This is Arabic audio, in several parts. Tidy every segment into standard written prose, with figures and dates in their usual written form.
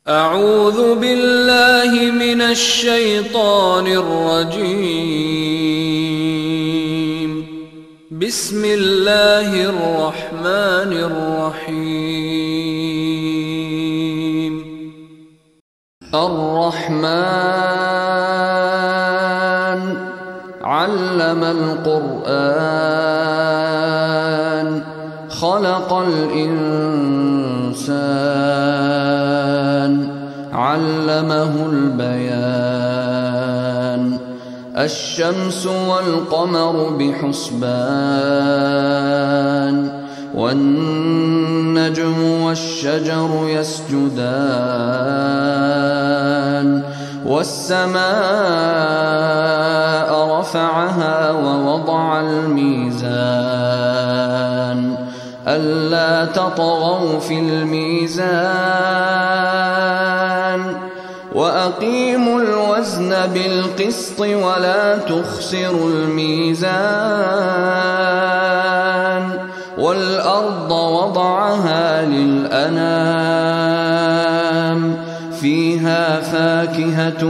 أعوذ بالله من الشيطان الرجيم. بسم الله الرحمن الرحيم. الرحمن علم القرآن خلق الإنسان علمه البيان الشمس والقمر بحسبان والنجم والشجر يسجدان والسماء رفعها ووضع الميزان ألا تطغوا في الميزان وأقيموا الوزن بالقسط ولا تخسروا الميزان والأرض وضعها للأنام فيها فاكهة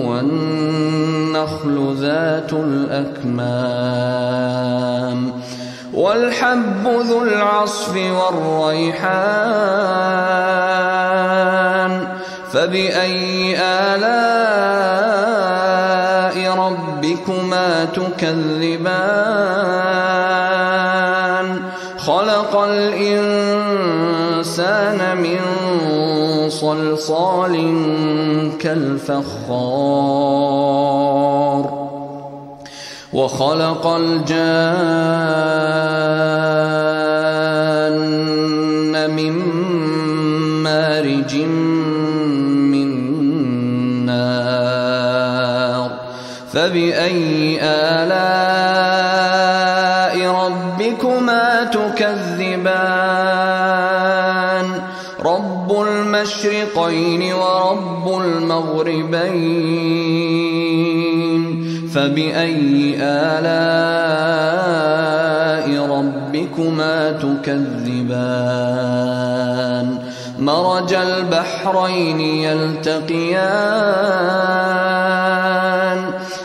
والنخل ذات الأكمام والحب ذو العصف والريحان فبأي آلاء ربكما تكذبان خلق الإنسان من صلصال كالفخار وخلق الجان من مارج من نار فبأي آلاء ربكما تكذبان رب المشرقين ورب المغربين فبأي آلاء ربكما تكذبان مرج البحرين يلتقيان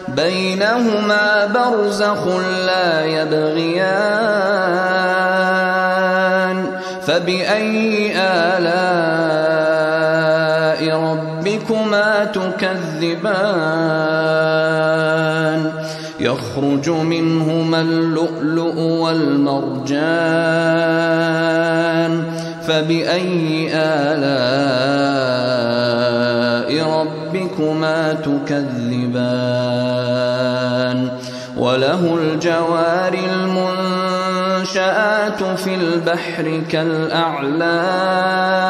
بينهما برزخ لا يبغيان فبأي آلاء ربكما تكذبان يخرج منهما اللؤلؤ والمرجان فبأي آلاء ربكما تكذبان وله الجوار المنشآت في البحر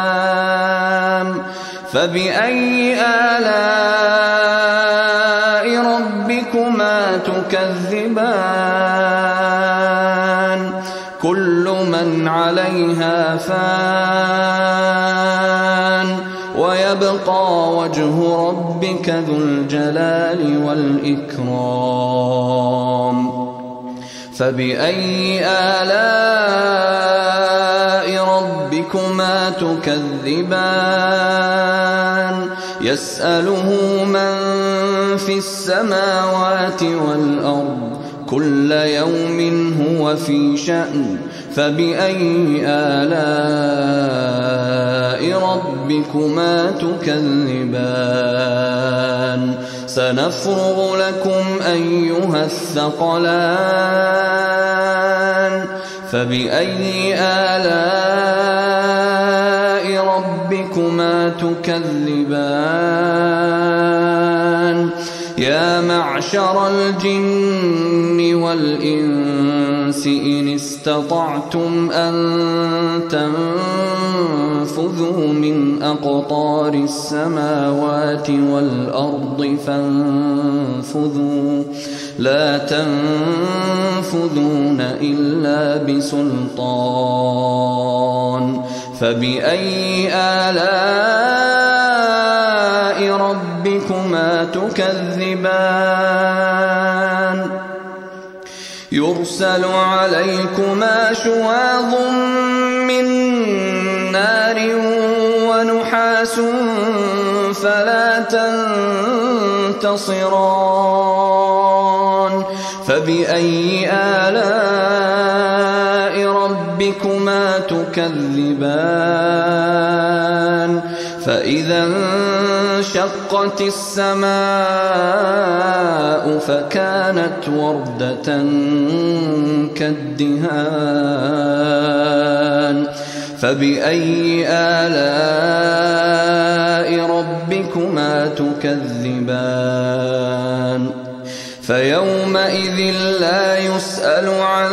كالأعلام فبأي آلاء ربكما تكذبان كل من عليها فان ويبقى وجه ربك ذو الجلال والإكرام فبأي آلاء ربكما تكذبان يسأله من في السماوات والأرض كل يوم هو في شأن فبأي آلاء ربكما تكذبان سنفرغ لكم أيها الثقلان فبأي آلاء ربكما تكذبان يا معشر الجن والإنس إن استطعتم أن تنفذوا من أقطار السماوات والأرض فانفذوا لا تنفذون إلا بسلطان فبأي آلاء ربكما تكذبان يرسل عليكما شواظ من نار ونحاس نُعَاسٌ فَلَا تَنتَصِرَانِ فَبِأَيِّ آلَاءِ رَبِّكُمَا تُكَذِّبَانِ فَإِذَا انشَقَّتِ السَّمَاءُ فَكَانَتْ وَرْدَةً كَالدِّهَانِ فَبِأَيِّ آلَاءِ رَبِّكُمَا تُكَذِّبَانِ فَيَوْمَئِذٍ لَّا يُسْأَلُ عَن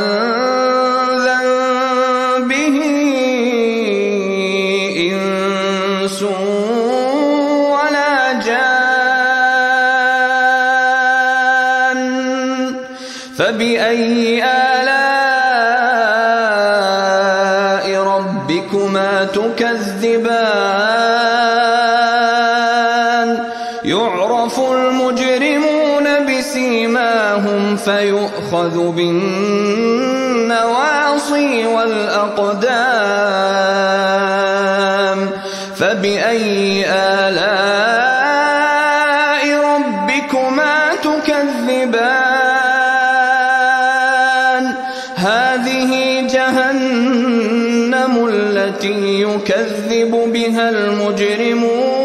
ذَنبِهِ إِنسٌ وَلَا جَانٌّ فَبِأَيِّ آلَاءِ رَبِّكُمَا تُكَذِّبَانِ يُعْرَفُ الْمُجْرِمُونَ بِسِيمَاهُمْ فَيُؤْخَذُ بِالنَّوَاصِي وَالْأَقْدَامِ فَبِأَيِّ آلَاءِ رَبِّكُمَا تُكَذِّبَانِ هَٰذِهِ جَهَنَّمُ الَّتِي يُكَذِّبُ بِهَا الْمُجْرِمُونَ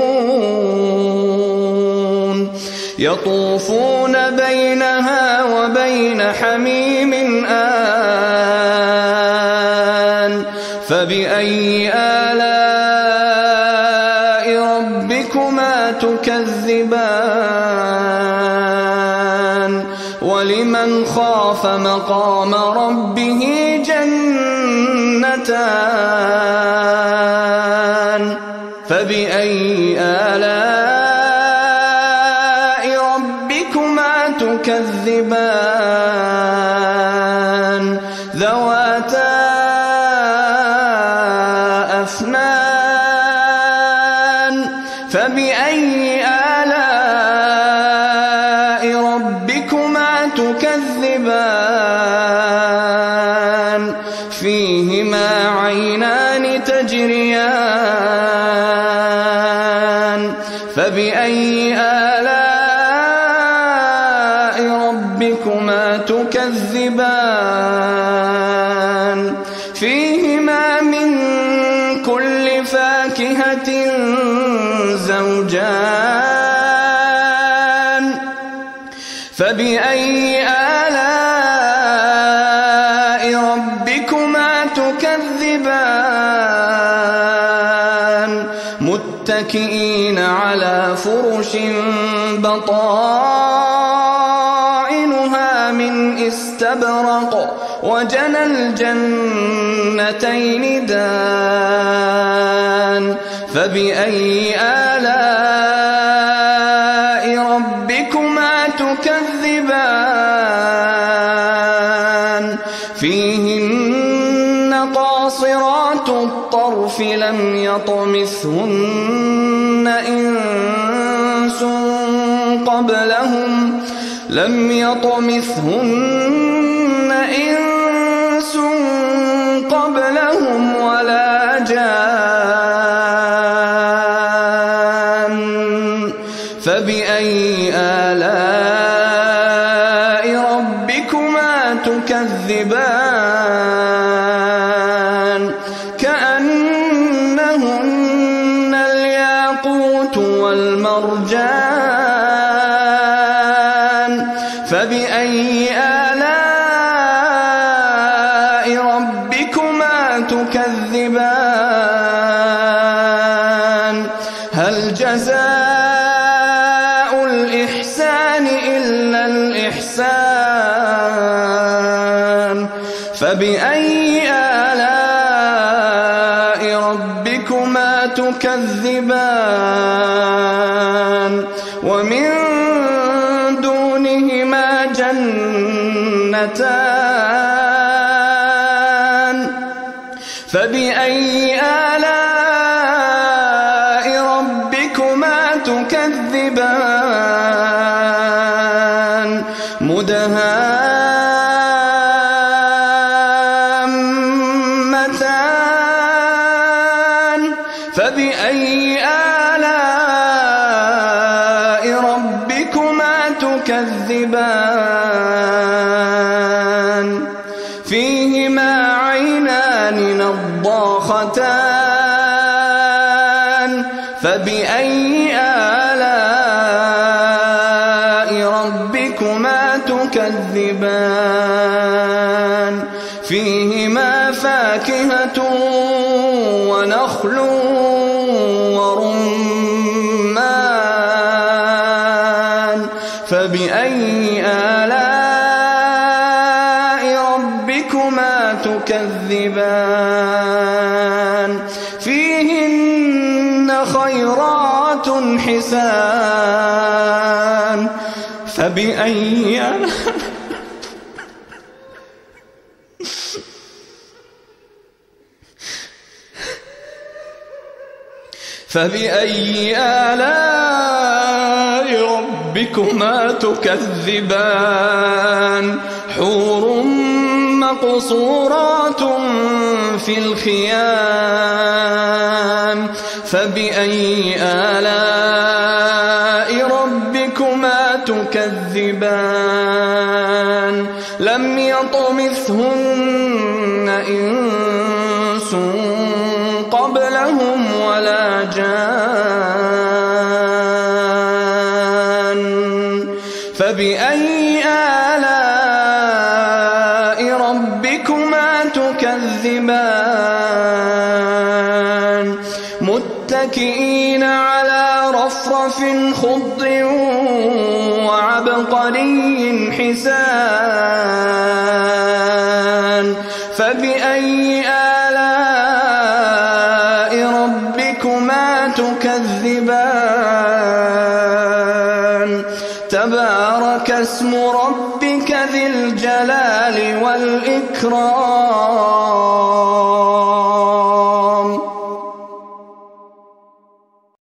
يَطُوفُونَ بَيْنَهَا وَبَيْنَ حَمِيمٍ آنٍ فَبِأَيِّ آلَاءِ رَبِّكُمَا تُكَذِّبَانِ وَلِمَنْ خَافَ مَقَامَ رَبِّهِ جَنَّتَانِ فَبِأَيِّ آلَاءِ رَبِّكُمَا تُكَذِّبَانِ ذَوَاتَا أَفْنَانٍ فَبِأَيِّ آلَاءِ رَبِّكُمَا تُكَذِّبَانِ فِيهِمَا عَيْنَانِ تَجْرِيَانِ فَبِأَيِّ آلَاءِ رَبِّكُمَا تُكَذِّبَانِ فِيهِمَا مِن كُلِّ فَاكِهَةٍ زَوْجَانِ فَبِأَيِّ آلَاءِ رَبِّكُمَا تُكَذِّبَانِ مُتَّكِئِينَ عَلَى فُرُشٍ بَطَائِنُهَا مِنْ إِسْتَبْرَقٍ وَجَنَى الْجَنَّتَيْنِ دَانٍ فَبِأَيِّ آلَاءِ رَبِّكُمَا تُكَذِّبَانِ فِيهِنَّ قَاصِرَاتُ الطَّرْفِ لَمْ يَطْمِثْهُنَّ إِنسٌ قَبْلَهُمْ وَلَا جَانٌّ فَبِأَيِّ آلَاءِ رَبِّكُمَا تُكَذِّبَانِ كَأَنَّهُنَّ الْيَاقُوتُ وَالْمَرْجَانُ فَبِأَيِّ آلَاءِ رَبِّكُمَا تُكَذِّبَانِ هَلْ جَزَاءُ الْإِحْسَانِ إِلَّا الْإِحْسَانُ فَبِأَيِّ آلَاءِ رَبِّكُمَا تُكَذِّبَانِ وَمِن دُونِهِمَا جَنَّتَانِ فَبِأَيِّ آلَاءِ رَبِّكُمَا تُكَذِّبَانِ مُدْهَامَّتَانِ فَبِأَيِّ نضاختان فبأي آلاء ربكما تكذبان فيهما فاكهة ونخل ورمان فبأي آلاء ربكما تكذبان فيهن خيرات حسان فبأي آلاء ربكما تكذبان حور مقصورات في الخيام فبأي آلاء ربكما تكذبان لم يطمثهن إنس قبلهم ولا جان فبأي آلاء ربكما تكذبان متكئين على رفرف خضر وعبقري حسان فبأي آلاء ربكما تكذبان تبارك اسم ربك ذي الجلال والإكرام